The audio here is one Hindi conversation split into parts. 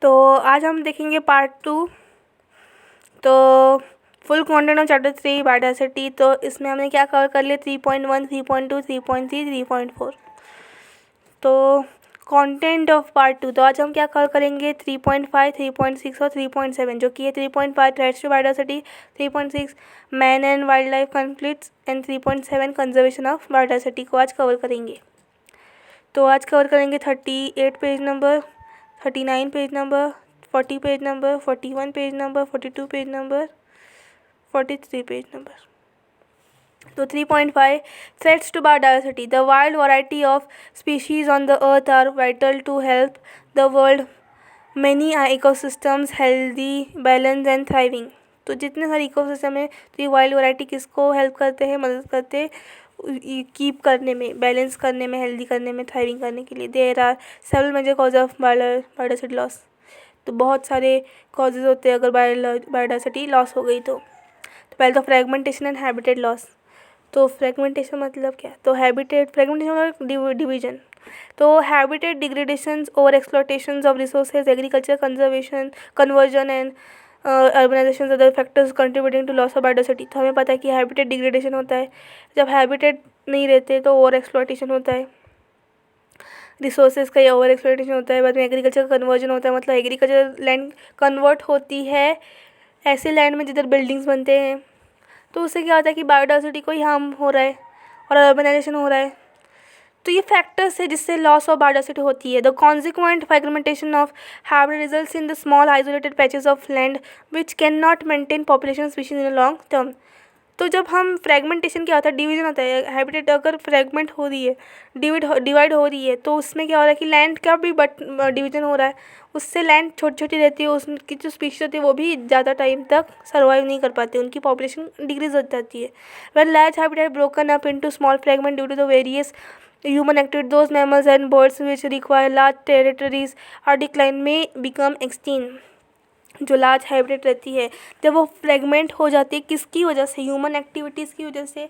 तो आज हम देखेंगे पार्ट 2। तो full content of chapter 3 biodiversity. तो इसमें हमने क्या कवर कर लिया, 3.1, 3.2, 3.3, 3.4। तो कंटेंट ऑफ पार्ट 2, तो आज हम क्या कवर करेंगे, 3.5, 3.6 और 3.7, जो कि है 3.5 threats to biodiversity, 3.6 man and wild life conflicts and 3.7 conservation of biodiversity को आज कवर करेंगे। तो आज कवर करेंगे 38 page number, 39 page number, 40 page number, 41 page number, 42 page number, 43 page number. तो 3.5 threats to biodiversity. The wild variety of species on the earth are vital to help the world many ecosystems healthy, balanced and thriving. तो जितने सारे इकोसिस्टम है, तो ये वाइल्ड वैरायटी किसको हेल्प करते हैं, मदद करते हैं कीप करने में, बैलेंस करने में, हेल्दी करने में, थ्राइविंग करने के लिए। There are several major cause of biodiversity loss. तो बहुत सारे कॉजेज होते हैं अगर बायोडायवर्सिटी लॉस हो गई तो पहले तो फ्रेगमेंटेशन एंड हैबिटेट लॉस। तो फ्रेगमेंटेशन मतलब क्या, तो हैबिटेट, फ्रेगमेंटेशन डिवीजन। तो habitat degradation, over exploitation of resources, agriculture conservation, conversion and urbanisation other factors contributing to loss of biodiversity. तो हमें पता है कि हैबिटेट डिग्रेडेशन होता है, जब हैबिटेट नहीं रहते तो ओवर एक्सप्लॉयटेशन होता है, रिसोर्सेज का ओवर एक्सप्लॉयटेशन होता है। बाद में एग्रीकल्चर कन्वर्जन होता है, मतलब एग्रीकल्चर लैंड कन्वर्ट होती है ऐसे लैंड में जिधर बिल्डिंग्स बनते हैं। तो उससे क्या होता है कि बायोडायवर्सिटी को ही हार्म हो रहा है और अर्बनाइजेशन हो रहा है। तो ये फैक्टर्स है जिससे लॉस ऑफ बायोडायवर्सिटी होती है। The consequent fragmentation of habitat results in the small isolated patches of land which can not maintain population species in long term. तो जब हम फ्रेगमेंटेशन क्या होता है, डिवीजन होता है, हैबिटेट अगर फ्रेगमेंट हो रही है, डिवाइड हो रही है, तो उसमें क्या हो रहा है कि लैंड का भी डिवीजन हो रहा है, उससे लैंड छोटी छोटी रहती है, उसकी जो स्पीशीज होती है वो भी ज़्यादा टाइम तक सर्वाइव नहीं कर पाती, उनकी पॉपुलेशन डिक्रीज हो जाती है। When large habitat broken up into small fragment due to the various human activity, those mammals and birds which require large territories are decline may become extinct। जो लार्ज हैबिटेट रहती है जब वो फ्रेगमेंट हो जाती है, किसकी वजह से, ह्यूमन एक्टिविटीज़ की वजह से।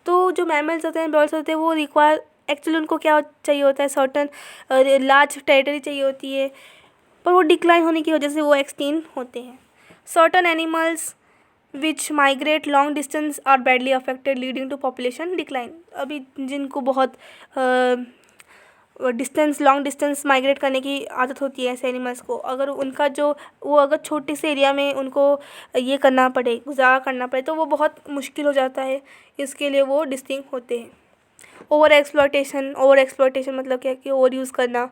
तो जो मैमल्स होते हैं, बर्ड्स होते हैं, वो रिक्वायर, एक्चुअली उनको क्या चाहिए होता है, सर्टन लार्ज टेरिटरी चाहिए होती है, पर वो डिक्लाइन होने की वजह से वो एक्सटिंक्ट होते हैं। Certain animals which migrate long distance are badly affected leading to population decline. अभी जिनको बहुत लॉन्ग डिस्टेंस माइग्रेट करने की आदत होती है ऐसे एनिमल्स को, अगर उनका जो वो अगर छोटे से एरिया में उनको ये करना पड़े, गुजारा करना पड़े, तो वो बहुत मुश्किल हो जाता है, इसके लिए वो डिस्टिंक्ट होते हैं। ओवर एक्सप्लॉयटेशन मतलब क्या, कि ओवर यूज़ करना,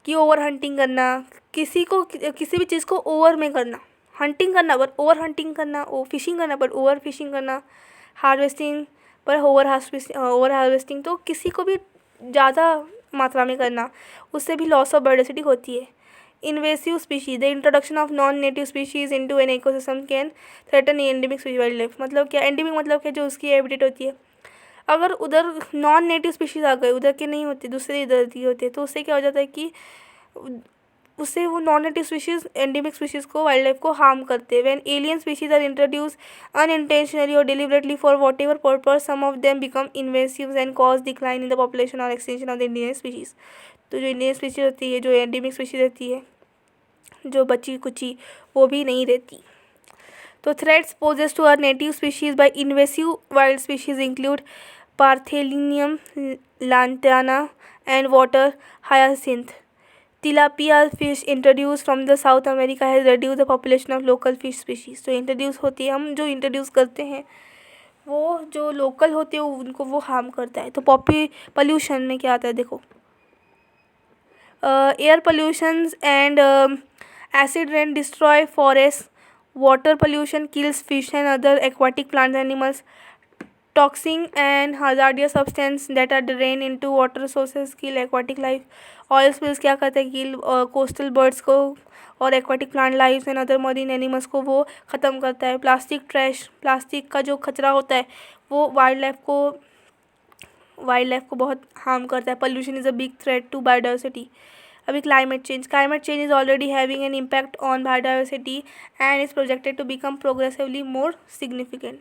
कि ओवर हंटिंग करना, किसी भी चीज़ को ओवर में करना, हंटिंग करना बट ओवर हंटिंग करना, फिशिंग करना बट ओवर फिशिंग करना, हार्वेस्टिंग पर ओवर हार्वेस्टिंग, तो किसी को भी ज़्यादा मात्रा में करना, उससे भी लॉस ऑफ बायोडायवर्सिटी होती है। Invasive species, the introduction of non native species into an ecosystem can threaten endemic species wild life. मतलब क्या, एंडेमिक मतलब क्या, जो उसकी हैबिटेट होती है, अगर उधर नॉन नेटिव स्पीशीज़ आ गए, उधर के नहीं होते, दूसरे इधर की होते, तो उससे क्या हो जाता है कि उससे वो non native species endemic species को, वाइल्ड लाइफ को हार्म करते हैं। When alien species are introduce unintentionally or deliberately for what ever purpose, some of them become invasive and cause decline in the population or extension of the Indian species. तो जो इंडियन स्पीशीज़ होती है, जो एंडेमिक स्पीशीज़ रहती है, जो बची कुची, वो भी नहीं रहती। तो threats poses to our native species by invasive wild species include parthenium lantana and water hyacinth. Tilapia fish introduced from the South America has reduced the population of local fish species. तो इंट्रोड्यूस होती है, हम जो इंट्रोड्यूस करते हैं वो जो लोकल होते हैं उनको वो हार्म करता है। तो पॉल्यूशन में क्या आता है, देखो, air pollutions and acid rain destroy forest, water pollution kills fish and other aquatic plants and animals, toxic and hazardous substance that are drained into water sources kill aquatic life, oil spills क्या करते हैं, kill coastal birds को और aquatic plant lives and other marine animals को वो ख़त्म करता है। प्लास्टिक ट्रैश, प्लास्टिक का जो कचरा होता है वो वाइल्ड लाइफ को बहुत हार्म करता है। Pollution is a big threat to biodiversity. अभी climate change is already having an impact on biodiversity and is projected to become progressively more significant.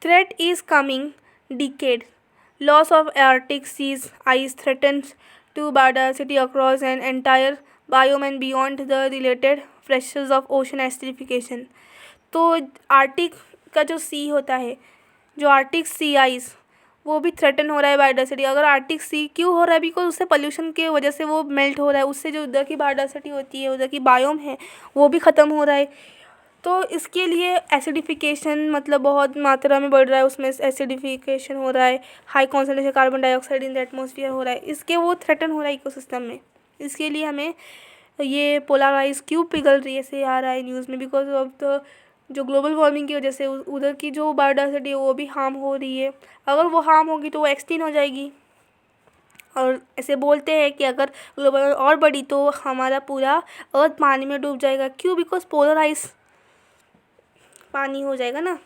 Threat is coming decade. Loss of Arctic seas ice threatens to biodiversity across an entire biome and beyond the related pressures of ocean acidification. तो आर्टिक का जो सी होता है, जो आर्टिक सी आइस, वो भी थ्रेटन हो रहा है बायोडाइवर्सिटी. अगर आर्टिक सी क्यों हो रहा है? बिकॉज उससे पोल्यूशन की वजह से वो मेल्ट हो रहा है, उससे जो उधर की बायोडाइवर्सिटी होती है, उधर की बायोम है, वो भी ख़त्म हो रहा है. तो इसके लिए एसिडिफिकेशन मतलब बहुत मात्रा में बढ़ रहा है, उसमें एसिडिफिकेशन हो रहा है, high concentration carbon dioxide in the atmosphere हो रहा है, इसके वो थ्रेटन हो रहा है इकोसिस्टम में. इसके लिए हमें ये पोलर आइस क्यों पिघल रही है ऐसे आ रहा है न्यूज़ में, बिकॉज ऑफ द जो ग्लोबल वार्मिंग की वजह से उधर की जो बायोडाइवर्सिटी है वो भी हार्म हो रही है. अगर वो हार्म होगी तो वो एक्सटिंक्ट हो जाएगी. और ऐसे बोलते हैं कि अगर ग्लोबल और बढ़ी तो हमारा पूरा अर्थ पानी में डूब जाएगा. क्यों? बिकॉज पोलर आइस पानी हो जाएगा ना.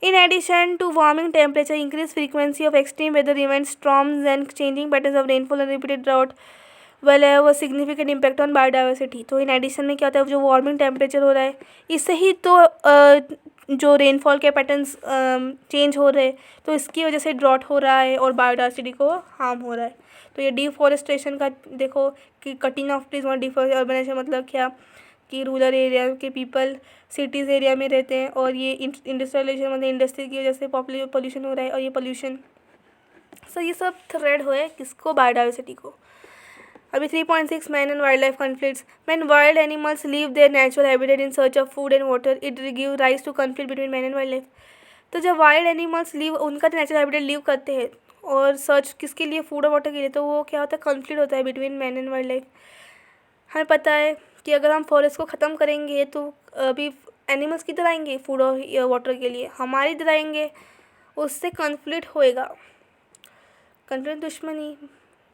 In addition to warming temperature, increased frequency of extreme weather events, storms and changing patterns of rainfall and repeated drought will have a significant impact on biodiversity. तो इन एडिशन में क्या होता है, जो वार्मिंग टेम्परेचर हो रहा है, इससे ही तो जो रेनफॉल के पैटर्न्स चेंज हो रहे हैं, तो इसकी वजह से ड्रॉट हो रहा है और बायोडाइवर्सिटी को हार्म हो रहा है. तो ये डिफॉरेस्टेशन का देखो कि कटिंग ऑफ ट्रीज और डिफॉरेस्टेशन मतलब क्या कि रूरल एरिया के पीपल सिटीज़ एरिया में रहते हैं, और ये इंडस्ट्रियलाइजेशन मतलब इंडस्ट्री की वजह से पोल्यूशन हो रहा है, और ये पोल्यूशन सो ये सब थ्रेड हुए किसको? बायोडाइवर्सिटी को. अभी 3.6 man and wild life conflicts. Man wild animals leave their natural habitat in search of food and water, it give rise to conflict between man and wild life. तो जब वाइल्ड एनिमल्स लीव उनका नेचुरल हैबिटेट लीव करते हैं और सर्च किसके लिए? फूड और वाटर के लिए. तो वो क्या होता है? कॉन्फ्लिक्ट होता है between man and wild life. हमें पता है कि अगर हम फॉरेस्ट को ख़त्म करेंगे तो अभी एनिमल्स किधर आएंगे फूड और वाटर के लिए? हमारे इधर आएंगे. उससे कॉन्फ्लिक्ट होएगा. कॉन्फ्लिक्ट दुश्मनी,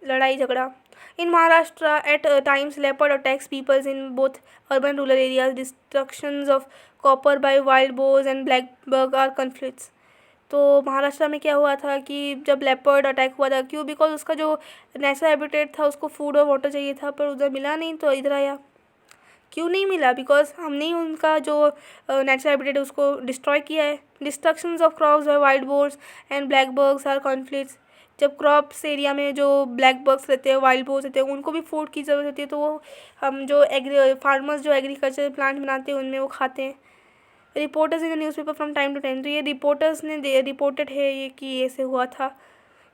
लड़ाई झगड़ा. In Maharashtra at times leopard attacks peoples in both urban rural areas. Destructions of कॉपर by wild boars and blackbuck are conflicts. तो महाराष्ट्र में क्या हुआ था कि जब लेपर्ड अटैक हुआ था, क्यों? बिकॉज उसका जो नेचुरल हैबिटेट था उसको फूड और वाटर चाहिए था, पर उधर मिला नहीं तो इधर आया. क्यों नहीं मिला? बिकॉज हमने ही उनका जो नेचुरल हैबिटेट है उसको डिस्ट्रॉय किया है. Destructions of crops by wild boars and black birds are conflicts. जब क्रॉप्स एरिया में जो ब्लैक बर्ड्स रहते हैं, वाइल्ड बोर्स रहते हैं, उनको भी फूड की ज़रूरत होती है, तो वो हम जो फार्मर्स जो एग्रीकल्चर प्लांट बनाते हैं उनमें वो खाते हैं. Reporters in the newspaper from time to time. तो ये रिपोर्टर्स ने रिपोर्टेड है ये कि ऐसे हुआ था.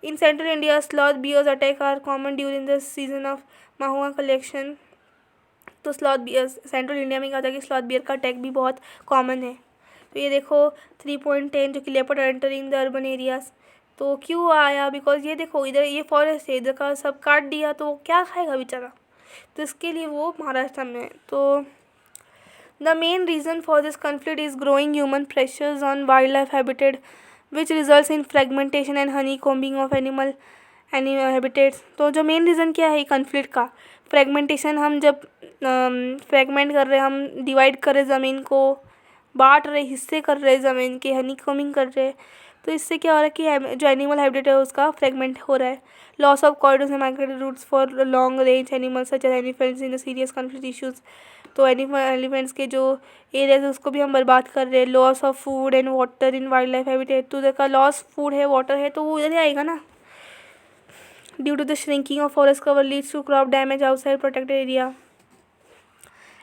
In central India sloth bears attack are common during the season of mahua collection. तो स्लॉथ बियर सेंट्रल इंडिया में क्या होता है कि स्लॉथ बियर का अटैक भी बहुत कॉमन है. तो ये देखो 3.10 जो कि leopard entering the urban areas. तो क्यों आया? बिकॉज ये देखो इधर ये फॉरेस्ट है, इधर का सब काट दिया तो क्या खाएगा बेचारा? तो इसके लिए वो महाराष्ट्र में है. तो the main reason for this conflict is growing human pressures on wild life habitat which results in fragmentation and honey combing of animal habitats. तो जो मेन रीज़न क्या है कॉन्फ्लिक्ट का? फ्रेगमेंटेशन. हम जब फ्रेगमेंट कर रहे हैं, हम डिवाइड कर रहे ज़मीन को, बांट रहे, हिस्से कर रहे ज़मीन के, हनी कोमिंग कर रहे हैं, तो इससे क्या हो रहा है कि जो एनिमल हैबिटेट है उसका फ्रेगमेंट हो रहा है. Loss of corridors and migratory routes for long range animals such as elephants in the serious conflict issues. तो एलिफेंट्स के जो एरियाज है उसको भी हम बर्बाद कर रहे हैं. Loss of food and water in wild life habitat. तो उधर का लॉस फूड है, वाटर है, तो वो उधर ही आएगा ना. Due to the shrinking of forest cover leads to crop damage outside protected area.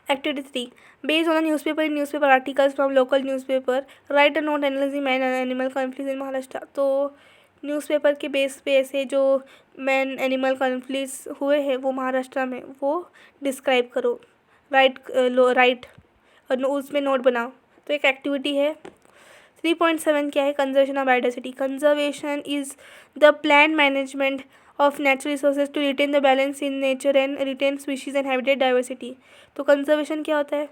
Activity 3. Based on the newspaper articles from local newspaper, write a note analyzing man and animal conflicts in Maharashtra. तो न्यूज़पेपर के बेस पे ऐसे जो मैन एनिमल कॉन्फ्लिक्ट्स हुए हैं वो महाराष्ट्र में, वो डिस्क्राइब करो. राइट और उसमें नोट बनाओ. तो एक एक्टिविटी है. 3.7 क्या है? Conservation of biodiversity. Conservation is the plan management of natural resources to retain the balance in nature and retain species and habitat diversity. तो कंजर्वेशन क्या होता है?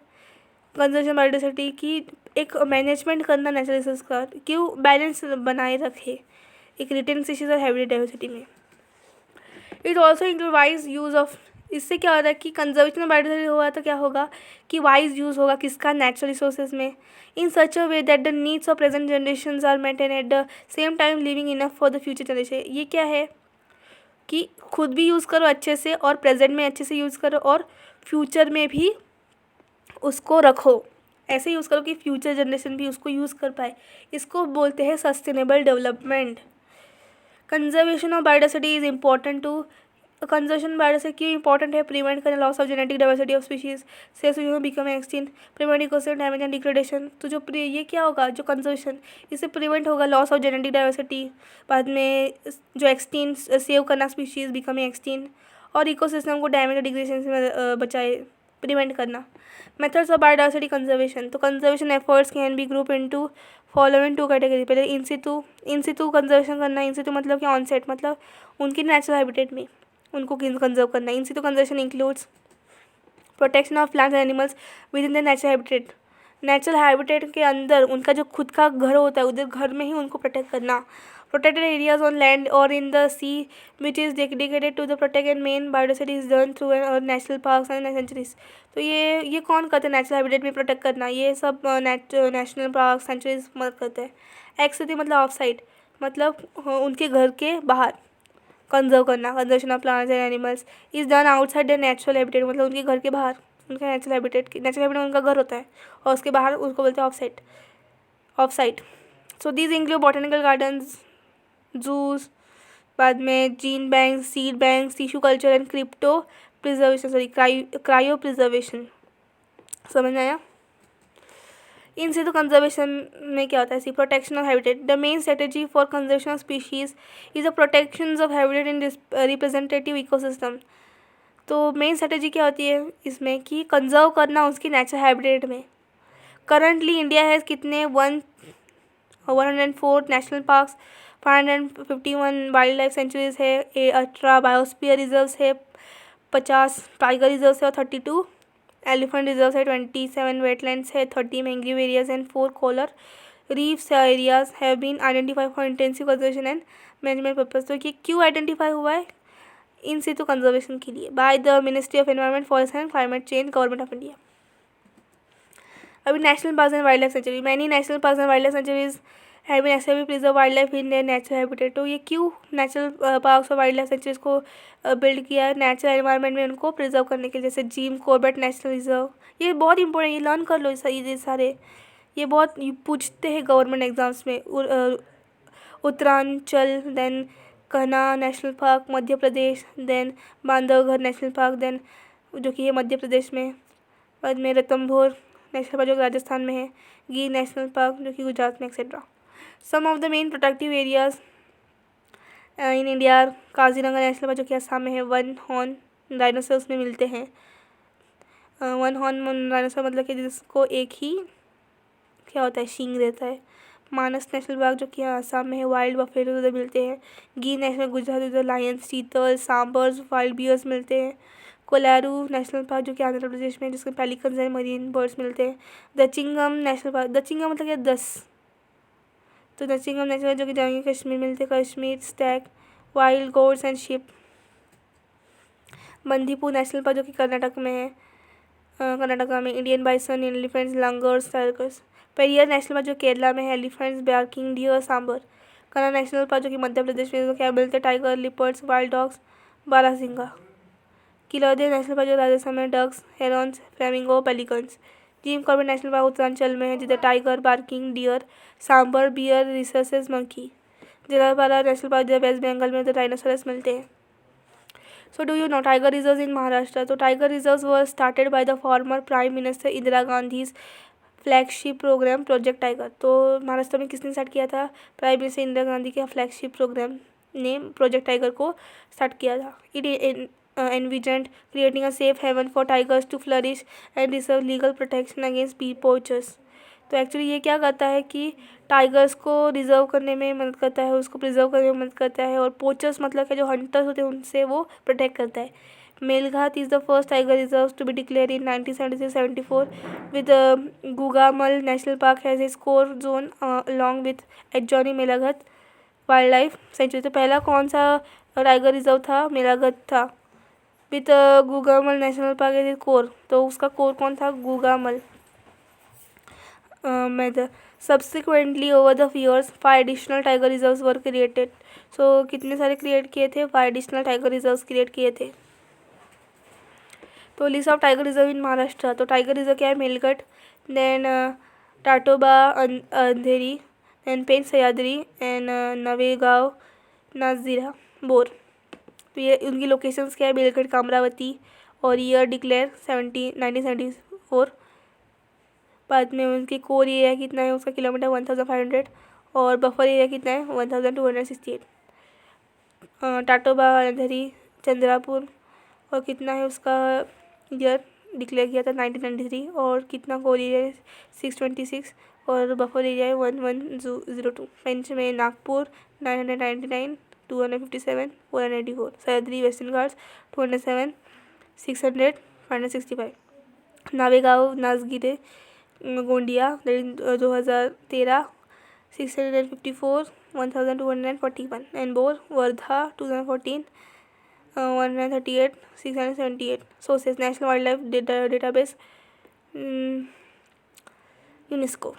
कंजर्वेशन बायोडाइवर्सिटी की एक मैनेजमेंट करना नेचुरल रिसोर्स का, क्यों? बैलेंस बनाए रखे एक रिटेन स्पीशीज और हैबिटेट डाइवर्सिटी में. It also include wise use of. इससे क्या होता है कि कंजर्वेशन ऑफ बायोडाइवर्सिटी हुआ तो क्या होगा कि वाइज यूज़ होगा किसका? नेचुरल रिसोर्सेज में. In such a way that the needs of present generation are maintain at the same time leaving enough for the future generation. ये क्या है कि खुद भी यूज़ करो अच्छे से और प्रेजेंट में अच्छे से यूज़ करो और फ्यूचर में भी उसको रखो. ऐसे यूज़ करो कि फ्यूचर जनरेशन भी उसको यूज़ कर पाए. इसको बोलते हैं sustainable development. Conservation of biodiversity is important to conservation biodiversity क्यों इंपॉर्टेंट है? प्रिवेंट करना loss of genetic diversity of species, cells become extinct, prevent ecosystem damage and degradation. तो जो ये क्या होगा, जो कंजर्वेशन, इससे प्रिवेंट होगा लॉस ऑफ जेनेटिक डाइवर्सिटी, बाद में जो एक्सटिंक्ट, सेव करना स्पीशीज बिकमिंग एक्सटिंक्ट, और इकोसिस्टम को डैमेज और डिग्रेडेशन से बचाए, प्रिवेंट करना। मेथड्स ऑफ बायोडाइवर्सिटी कंजर्वेशन, तो conservation efforts can be group into following 2 category. पहले इन सितु कंजर्वेशन करना। इन सितु मतलब कि ऑन सेट, मतलब उनकी नेचुरल हैबिटेट में उनको कंजर्व करना। In situ conservation includes protection of plants and animals within the natural habitat. Natural habitat के अंदर उनका जो खुद का घर होता है, उधर घर में ही उनको प्रोटेक्ट करना। प्रोटेक्टेड एरियाज ऑन लैंड और in the sea which is dedicated to the protect and main biodiversity is done through national parks and sanctuaries. तो ये कौन करते हैं नेचुरल हैबिटेट में प्रोटेक्ट करना? ये सब नेशनल पार्क सेंचुरीज मदद करते हैं। एक्सटी मतलब ऑफ साइड, मतलब उनके घर के बाहर कंजर्व करना। Conservation of plants and animals is done outside the natural habitat, मतलब उनके घर के बाहर, उनका नेचुरल हैबिटेट उनका घर होता है और उसके बाहर उसको बोलते हैं of site. So these include botanical gardens, juice, बाद में gene bank, seed bank, tissue culture and crypto preservation, cryo preservation. समझ में आया? इन सितु कंजर्वेशन में क्या होता है? Protection of habitat. The main strategy for conservation of species is the protection of habitat in representative ecosystem. तो मेन स्ट्रेटेजी क्या होती है इसमें कि कंजर्व करना उसकी नेचुरल हैबिटेट में। करंटली इंडिया हैज़ कितने 104 national parks, 551 wild life sanctuaries है, 18 बायोस्फीयर रिजर्व्स है, 50 टाइगर रिजर्व्स है और 32 एलिफेंट रिजर्व्स है, 27 वेटलैंड्स है, 30 mangrove areas and 4 coral reefs areas have been identified for intensive conservation and management purpose. तो ये क्यों आइडेंटिफाई हुआ है? इन सितु कंजर्वेशन के लिए by the ministry of environment, forest and climate change, government of India. अभी national parks and wild life sanctuary, many national parks and wild life sanctuaries have been actively preserve wildlife in their natural habitat. तो ये क्यों नेचुरल पार्क्स और वाइल्ड लाइफ सेंचुरीज को बिल्ड किया है? नेचुरल एनवायरनमेंट में उनको प्रिजर्व करने के लिए, जैसे जिम कॉर्बेट नेशनल रिजर्व। ये बहुत इंपॉर्टेंट, ये लर्न कर लो ये सारे, ये बहुत पूछते हैं गवर्नमेंट एग्जाम्स में। Uttaranchal, then Kanha national park Madhya Pradesh, then Bandhavgarh national park, then जो कि है मध्य प्रदेश में, बाद में रणथंभौर नेशनल पार्क जो राजस्थान में है, गिर नेशनल पार्क जो कि गुजरात में, etcetera. Some of the main protective areas in India, Kaziranga national park जो कि असम में है, वन हॉर्न डायनासोर्स में मिलते हैं। वन हॉर्न डायनासोर मतलब कि जिसको एक ही क्या होता है, शींग रहता है। मानस नेशनल पार्क जो कि आसाम में है, वाइल्ड बफेलो उधर मिलते हैं। गिर नेशनल गुजरात, उधर लायंस, चीतल, सांबर्स, वाइल्ड बियर्स मिलते हैं। कोलारू नेशनल पार्क जो कि आंध्र प्रदेश में, जिसमें पेलिकन्स एंड मरीन बर्ड्स मिलते हैं। दचिंगम नेशनल पार्क, दचिंगम मतलब क्या 10, तो दचिंगम नेशनल पार्क जो कि जम्मू कश्मीर मिलते हैं। Kashmir stag, wild goats and sheep. Bandipur national park जो कि कर्नाटक में है, कर्नाटका में, Indian bison, elephants, langurs, tigers. Periyar national park जो केरला में है, एलिफेंट्स, बार्किंग डियर, सांबर। कन्ना नेशनल पार्क जो कि मध्य प्रदेश में, क्या मिलते हैं? Tiger, leopards, wild dogs, barasingha. Keoladeo national park जो राजस्थान में, ducks, herons, flamingo, pelicans. Jim Corbett national park Uttaranchal में है, जिधर tiger, barking deer, sambar, bear, rhesus, monkey. Jaldapara national park जो वेस्ट बंगाल में, उधर डायनासोरस मिलते हैं। So do you know tiger reserves in Maharashtra? तो tiger reserves were started by the former Prime Minister Indira Gandhi's flagship programme project tiger. तो महाराष्ट्र में किसने स्टार्ट किया था? प्राइम मिनिस्टर इंदिरा गांधी के फ्लैगशिप प्रोग्राम ने प्रोजेक्ट टाइगर को स्टार्ट किया था। It envisioned creating a safe haven for tigers to flourish and deserve legal protection against poachers। तो एक्चुअली ये क्या करता है कि टाइगर्स को रिजर्व करने में मदद करता है, उसको प्रिजर्व करने में मदद करता है, और पोचर्स मतलब कि जो हंटर्स होते हैं उनसे वो प्रोटेक्ट करता है। Melghat is the first tiger reserve to be declare in 1973-74 with Gugamal national park has its core zone along with adjoining Melghat wildlife sanctuary. तो पहला कौन सा टाइगर रिजर्व था? मेलाघाट था, with Gugamal national park as is core. तो उसका कोर कौन था? Gugamal. Subsequently over the years 5 additional tiger reserves were created। so कितने सारे क्रिएट किए थे? 5 additional tiger reserves क्रिएट किए थे। तो list of tiger reserve in Maharashtra, तो टाइगर रिजर्व क्या है? Melghat, then Tadoba, Andhari, then Pench Sahyadri, and Navegaon, Nagzira, Bor. तो ये उनकी लोकेशंस क्या है, बेलगढ़, कामरावती, और ईयर डिक्लेयर 1974। बाद में उनकी कोर एरिया कितना है उसका किलोमीटर 1500, और बफर एरिया कितना है 1268। टाटोबा, अंधेरी, चंद्रापुर, और कितना है उसका ईयर डिक्लेयर किया था 1993, और कितना कोर एरिया है 626, और बफर एरिया है 1102। पेंच में Nagpur 999, 257, 484। Sahyadri western Ghats 207, 600, 565। Navegaon, Nagzira, Gondia 2013, 654, 1241। And Bor, Wardha 2014, 138, 678। Sources, national wildlife database, UNESCO.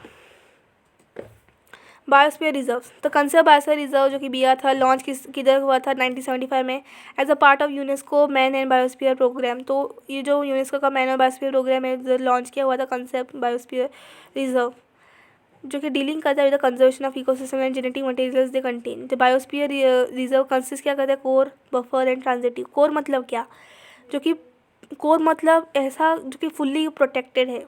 Biosphere reserve, तो कंसर्व बायोस्फीयर रिजर्व जो कि बिया था, लॉन्च किधर हुआ था 1975 में, as a part of UNESCO man and biosphere programme. तो ये जो यूनेस्को का मैन एंड बायोस्फीयर प्रोग्राम है जो लॉन्च किया हुआ था कंसेप्ट बायोस्फीयर रिजर्व, जो कि डीलिंग करता है with the conservation of ecosystem and genetic materials they contain. तो बायोस्फीयर रिजर्व कंसिस्ट क्या करता है, core, buffer and transitive. Core मतलब क्या, जो कि कोर मतलब ऐसा जो कि फुल्ली प्रोटेक्टेड है,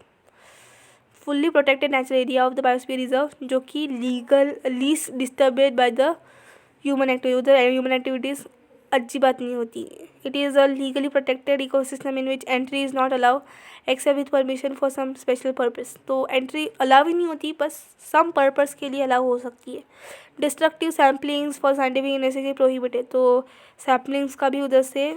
fully protected natural area of the biosphere reserve, जो कि legal least disturbed by the human activity. उधर ह्यूमन एक्टिविटीज़ अच्छी बात नहीं होती। It is a legally protected ecosystem in which entry is not allow except with permission for some special purpose. तो एंट्री अलाउ ही नहीं होती, बस सम पर्पस के लिए अलाउ हो सकती है। Destructive samplings for scientific investigation prohibited, तो सैम्पलिंग्स का भी उधर से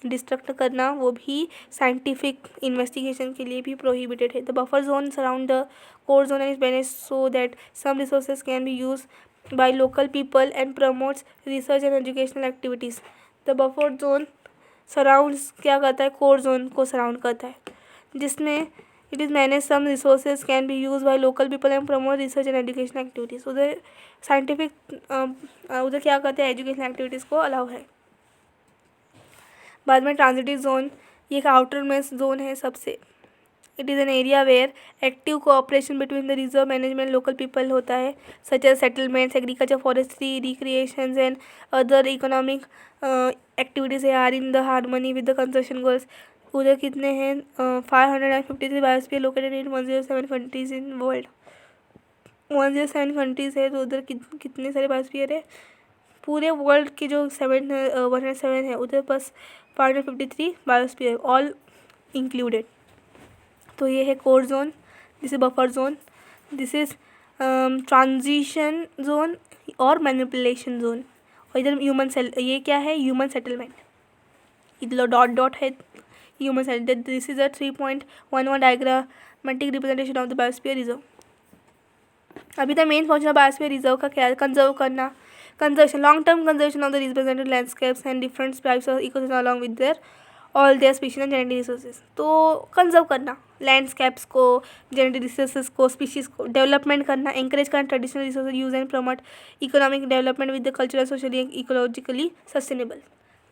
डिस्ट्रक्ट करना वो भी साइंटिफिक इन्वेस्टिगेशन के लिए भी प्रोहिबिटेड है। The buffer zone surround the core zone is managed so that some resources can be use by local people and promotes research and educational activities. The buffer zone surrounds क्या करता है, कोर जोन को सराउंड करता है, जिसमें it is manage some resources can be use by local people and promote research and educational activities. उधर साइंटिफिक उधर क्या करते हैं, एजुकेशनल एक्टिविटीज़ को अलाउ है। बाद में ट्रांजिटिव जोन, ये एक आउटर में जोन है सबसे। It is an area where active cooperation between the reserve management local people होता है, such as settlements, agriculture, forestry, recreations and other economic activities are in the harmony with the conservation goals. उधर कितने हैं 553 biosphere located in 107 countries in world. 107 countries है, तो उधर कितने सारे बायोस्फीयर है, पूरे वर्ल्ड के जो 107 है उधर बस 553 बायोस्फीयर ऑल इंक्लूडेड। तो ये है core zone, this is buffer zone, this is transition zone और मैनिपुलेशन जोन। और इधर ये क्या है, ह्यूमन सेटलमेंट, इधर डॉट डॉट है human settlement. This is a 3.11 diagrammatic representation of the biosphere reserve. अभी तक मेन पहुंचना बायोस्फीयर रिजर्व का क्या है, कंजर्व करना, conservation, long term conservation of the represented landscapes and different types of ecosystem along with their all their species and genetic resources. तो कंजर्व करना लैंडस्केप्स को, जेनेटिक रिसोर्सेज को, स्पीशीज को, डेवलपमेंट करना, एंकरेज करना traditional resources use and promote economic development with the cultural, socially, ecologically sustainable.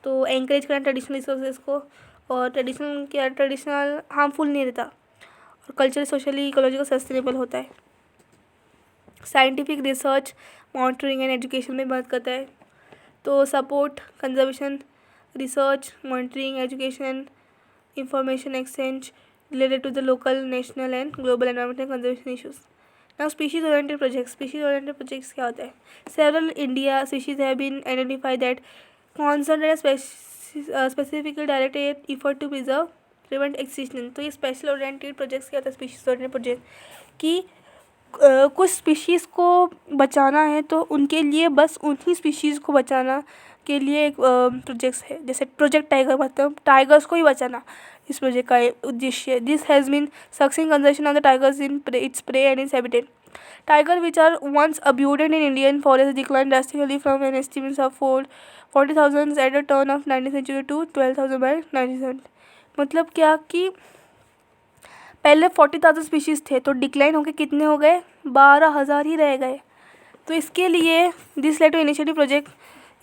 तो एंकरेज करना ट्रेडिशनल रिसोर्सेज को, और ट्रेडिशनल हार्मफुल नहीं रहता, और कल्चरल, सोशली, इकोलॉजिकल सस्टेनेबल होता है। Scientific research, monitoring and education में मदद करता है। तो support conservation, research, monitoring, education, information exchange related to the local, national and global environmental conservation issues. Now species oriented projects. Species oriented projects क्या होता है? Several India species have been identified that concentrate specifically directed effort to preserve, prevent extinction. तो ये special oriented projects क्या होता है? Species oriented project कि कुछ स्पीशीज़ को बचाना है, तो उनके लिए बस उन्हीं स्पीशीज़ को बचाना के लिए एक प्रोजेक्ट्स है, जैसे प्रोजेक्ट टाइगर, मतलब टाइगर्स को ही बचाना इस प्रोजेक्ट का उद्देश्य। This has been successful conservation of the tigers in its prey and its habitat. Tiger which are once abounded in Indian forest decline drastically from an estimate of 40,000 at the turn of 19th century to 12,000 by 1970। मतलब क्या कि पहले 40,000 स्पीशीज़ थे, तो डिक्लाइन होकर कितने हो गए, 12,000 ही रह गए। तो इसके लिए this led to initiative project,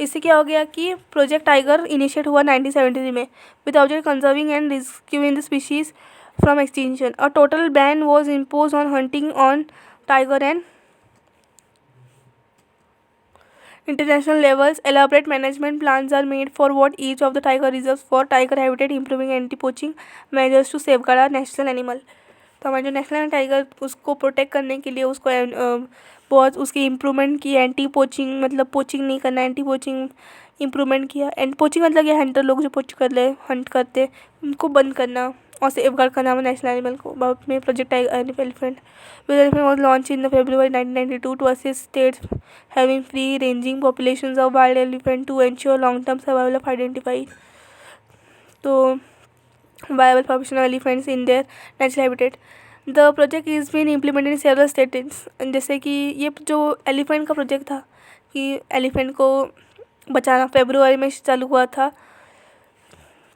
इससे क्या हो गया कि प्रोजेक्ट टाइगर इनिशिएट हुआ 1973 में with object conserving and rescuing the species from extinction. A total ban was impose on hunting on tiger and International levels, elaborate management plans are made for what each of the tiger reserves for tiger habitat, improving anti-poaching measures to safeguard our national animal. तो हमारे जो नेशनल टाइगर उसको प्रोटेक्ट करने के लिए उसको बहुत उसकी इम्प्रूवमेंट की, एंटी पोचिंग मतलब पोचिंग नहीं करना, एंटी पोचिंग इम्प्रूवमेंट किया। एंड पोचिंग मतलब ये हंटर लोग जो पोच कर ले हंट करते उनको बंद करना और सेफ गार्ड करना नेशनल एनिमल को। में project elephant was launched in February 1992 to assist states having free ranging populations of wild elephant to ensure long term survival of identified तो viable population of elephants in their natural habitat. The project is being implemented in several states. जैसे कि ये जो एलिफेंट का प्रोजेक्ट था कि एलिफेंट को बचाना फरवरी में चालू हुआ था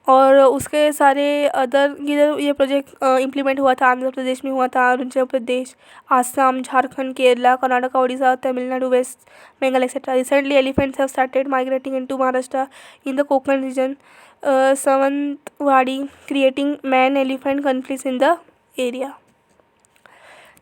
और उसके सारे अदर इधर ये प्रोजेक्ट इम्प्लीमेंट हुआ था। आंध्र प्रदेश में हुआ था, Arunachal Pradesh, Assam, Jharkhand, Kerala, Karnataka, Orissa, Tamil Nadu, west Bengal etcetera. Recently elephants have started migrating into Maharashtra in the Konkan region Sawantwadi, creating man elephant conflicts in the area.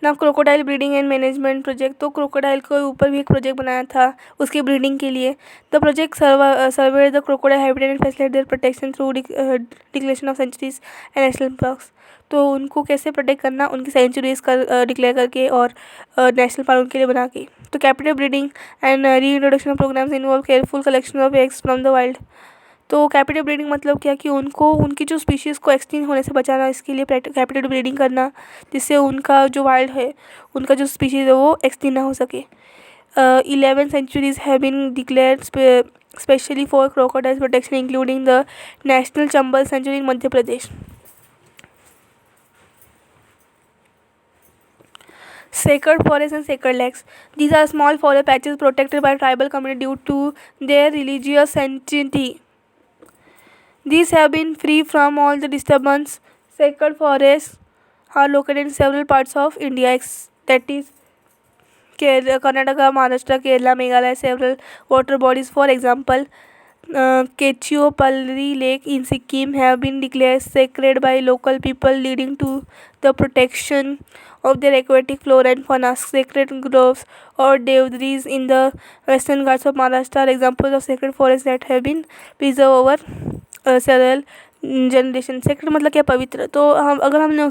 ना crocodile breeding and management project, तो क्रोकोडाइल के ऊपर भी एक प्रोजेक्ट बनाया था उसकी ब्रीडिंग के लिए। The project survey the crocodile habitat and facilitate their protection through declaration of sanctuaries and national parks. तो उनको कैसे प्रोटेक्ट करना, उनकी सेंचुरीज डिक्लेयर करके और नेशनल पार्क उनके लिए बना के। तो capital breeding and reintroduction programs involve careful collection of eggs from the wild. तो कैपिटल ब्रीडिंग मतलब क्या कि उनको उनकी जो स्पीशीज़ को एक्सटिंक्ट होने से बचाना, इसके लिए कैपिटल ब्रीडिंग करना जिससे उनका जो वाइल्ड है उनका जो स्पीशीज़ है वो एक्सटिंक्ट ना हो सके। 11 sanctuaries have been declared specially for crocodile protection including the national Chambal sanctuary in Madhya Pradesh. Sacred forests and sacred lakes. These are small forest patches protected by tribal community due to their religious sanctity. These have been free from all the disturbance. Sacred forests are located in several parts of India, that is Karnataka, Maharashtra, Kerala, Meghalaya. Several water bodies, for example, Ketchiopalli Lake in Sikkim, have been declared sacred by local people, leading to the protection of their aquatic flora and fauna. Sacred groves or deodaries in the western Ghats of Maharashtra are examples of sacred forests that have been preserved over several generation. Sacred मतलब क्या, पवित्र। तो हम अगर हमने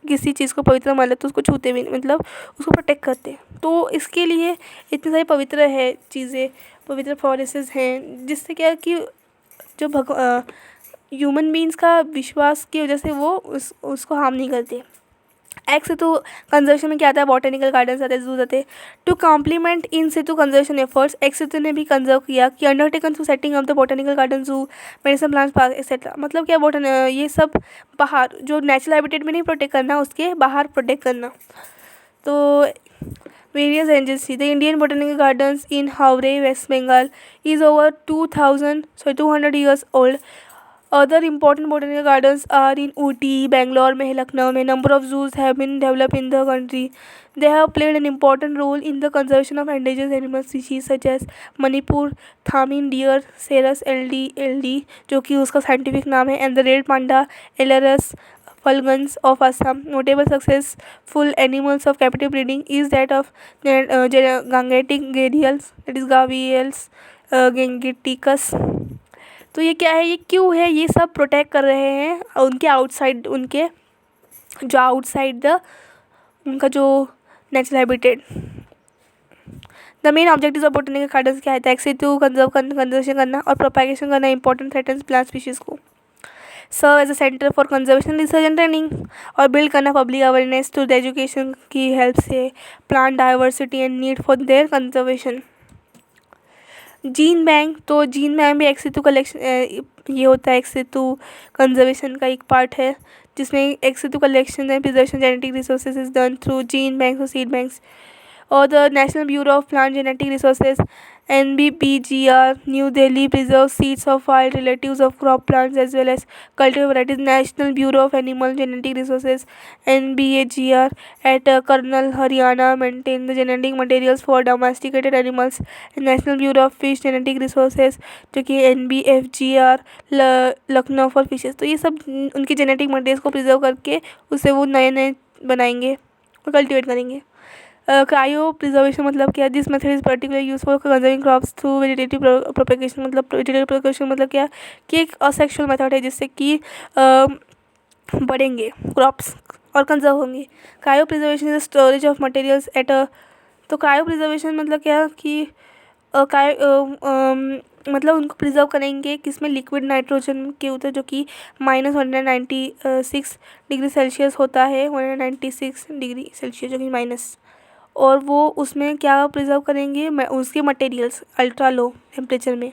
किसी चीज़ को पवित्र मान लिया तो उसको छूते भी नहीं, मतलब उसको प्रोटेक्ट करते हैं। तो इसके लिए इतनी सारी पवित्र है चीज़ें, पवित्र फॉरेस्ट्स हैं, जिससे क्या है कि जो ह्यूमन बींग्स का विश्वास की वजह से वो उसको हार्म नहीं करते। एक्स सितु कंजर्वेशन में क्या आता है, बॉटेनिकल गार्डन्स आते हैं, जूस आते हैं। To complement in situ conservation efforts, ex situ ने भी कंजर्व किया कि undertaken to setting of the botanical garden, zoo, medicine plants park etcetera. मतलब क्या, ये सब बाहर जो नेचुरल हैबिटेट में नहीं प्रोटेक्ट करना, उसके बाहर प्रोटेक्ट करना। तो various agency, the Indian botanical gardens in Howrah, west Bengal is over 200 years old. Other important botanical gardens are in Ooty, Bangalore में, लखनऊ में. Number of zoos have been developed in the country. They have played an important role in the conservation of endangered animal species such as Manipur Thamin deer, Cerus LD, जो कि उसका साइंटिफिक नाम है, and the red panda, Elarus fulgens of Assam. Notable successful animals of captive breeding is that of Gangetic gharials, that is Gavials Gangeticus. तो ये क्या है, ये क्यों है, ये सब प्रोटेक्ट कर रहे हैं उनके आउटसाइड, उनके जो आउटसाइड द उनका जो natural habitat. The main objective of botanical gardens क्या है, एक्सिटू कंजर्वेशन करना और प्रोपैगेशन करना इंपॉर्टेंट थ्रेटन्स प्लांट स्पीशीज़ को। Serve as a centre for conservation research and training, और बिल्ड करना public awareness through the education की हेल्प से plant diversity and need for their conservation. Gene bank, तो जीन बैंक भी एक्सितु कलेक्शन ये होता है, एक्सितु कंजर्वेशन का एक पार्ट है जिसमें ex situ collection and preservation genetic resources is done through gene banks और सीड बैंक्स। और the national bureau of plant genetic resources NBPGR, New Delhi preserves seeds of wild relatives of crop plants as well as cultivar varieties. National Bureau of Animal Genetic Resources NBAGR at Karnal, Haryana maintain the genetic materials for domesticated animals. National Bureau of Fish Genetic Resources जो कि NBFGR लखनऊ फॉर फिशेस। तो ये सब उनकी जेनेटिक मटेरियल्स को प्रिजर्व करके उससे वो नए नए बनाएंगे और कल्टिवेट करेंगे। क्रायो प्रिजर्वेशन मतलब क्या है? This method is particular use for conserving crops through vegetative propagation. मतलब वेजिटेटिव प्रोपेगेशन मतलब क्या कि एक असेक्सुअल मेथड है जिससे कि बढ़ेंगे क्रॉप्स और कंजर्व होंगे। Cryo preservation is storage of materials at a, तो क्रायो प्रिजर्वेशन मतलब क्या कि मतलब उनको प्रिजर्व करेंगे किसमें, लिक्विड नाइट्रोजन के ऊपर, जो कि -196 डिग्री सेल्सियस होता है, 196 डिग्री सेल्सियस जो कि माइनस, और वो उसमें क्या प्रिजर्व करेंगे, उसके मटेरियल्स अल्ट्रा लो टेम्परेचर में।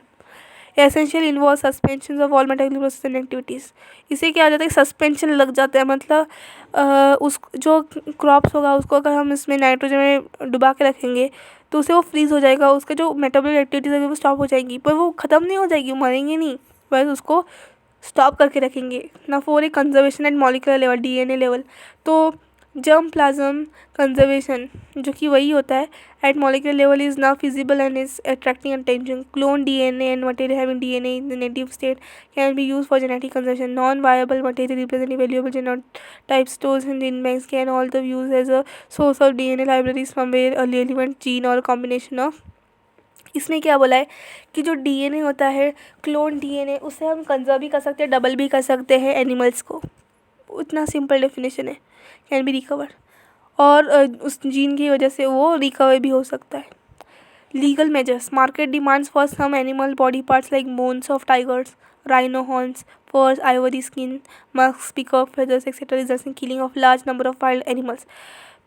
Essential involve suspension of all metabolic process and activities. इससे क्या हो जाता है, सस्पेंशन लग जाता है, मतलब उस जो क्रॉप्स होगा उसको अगर हम इसमें नाइट्रोजन में डुबा के रखेंगे तो उसे वो फ्रीज़ हो जाएगा, उसका जो मेटाबॉलिक एक्टिविटीज़ है वो स्टॉप हो जाएगी, पर वो ख़त्म नहीं हो जाएगी, मरेंगे नहीं, बस उसको स्टॉप करके रखेंगे ना। For a conservation at molecular level, DNA level, तो जर्म प्लाज्म कंजर्वेशन जो कि वही होता है at molecular level is now feasible and is attracting attention. Clone DNA and material having DNA in the native state can be use for genetic conservation. Non viable material representing valuable genotype stores in the banks can also be used as a source of DNA libraries from where a relevant gene or combination of। इसमें क्या बोला है कि जो डीएनए होता है, क्लोन डीएनए, उसे हम कंजर्व भी कर सकते हैं, डबल भी कर सकते हैं एनिमल्स को, उतना सिंपल डेफिनेशन है। कैन बी रिकवर, और उस जीन की वजह से वो रिकवर भी हो सकता है। Legal measures, market demands for some animal body parts like bones of tigers, rhino horns, furs, ivory skin, musk, peacock feathers etcetera results in killing of large number of wild animals.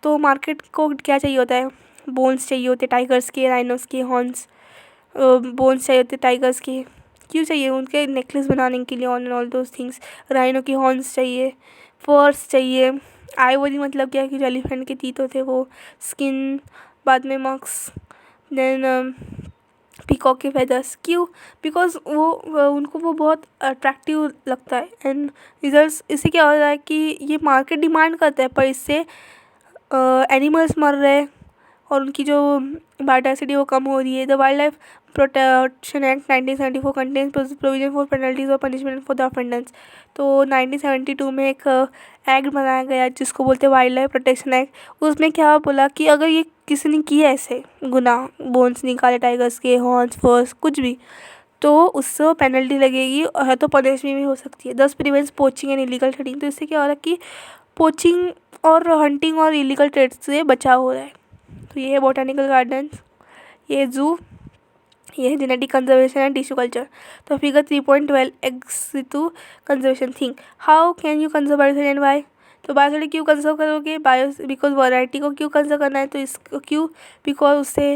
तो मार्केट को क्या चाहिए होता है, बोन्स चाहिए होते टाइगर्स के, राइनोस के, हॉर्न्स, बोन्स चाहिए होते टाइगर्स के, क्यों चाहिए, उनके नेकलेस बनाने के लिए, on all those things. Rhino की हॉर्न्स चाहिए, फर्स चाहिए, आइवरी मतलब क्या है कि जो एलिफेंट के टीथ होते वो, स्किन, बाद में मक्स, देन पीकॉक के फेदर्स, क्यों, बिकॉज उनको वो बहुत अट्रैक्टिव लगता है। एंड रिजल्ट्स, इससे क्या हो रहा है कि ये मार्केट डिमांड करता है, पर इससे एनिमल्स मर रहे हैं और उनकी जो बायोडाइवर्सिटी वो कम हो रही है। The wild life protection act 1974 contains provision for penalties और पनिशमेंट फॉर द ऑफेंडेंस। तो 1972 में एक एक्ट बनाया गया जिसको बोलते हैं वाइल्ड लाइफ प्रोटेक्शन एक्ट। उसमें क्या बोला कि अगर ये किसी ने किया ऐसे गुनाह, बोन्स निकाले टाइगर्स के, हॉर्न्स, फर्स, कुछ भी, तो उससे पेनल्टी लगेगी और तो पनिशमेंट भी हो सकती है। 10 prevents poaching and illegal trading. तो इससे क्या हो रहा है कि पोचिंग और हंटिंग और इलीगल ट्रेड से बचाव हो रहा है। तो ये है बोटानिकल गार्डन्स, ये है जू, ये है genetic conservation and tissue culture. तो figure 3.12 ex situ conservation thing, how can you conserve biosphere and why. तो बायोस्फीयर क्यों कंजर्व करोगे, बायो बिकॉज वैरायटी को क्यों कंजर्व करना है, तो इसको क्यों, बिकॉज उससे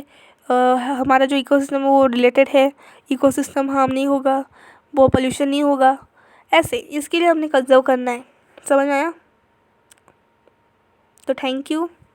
हमारा जो इकोसिस्टम है वो रिलेटेड है, इकोसिस्टम हार्म नहीं होगा, वो पोल्यूशन नहीं होगा, ऐसे इसके लिए हमने कंजर्व करना है। समझ आया? तो थैंक यू।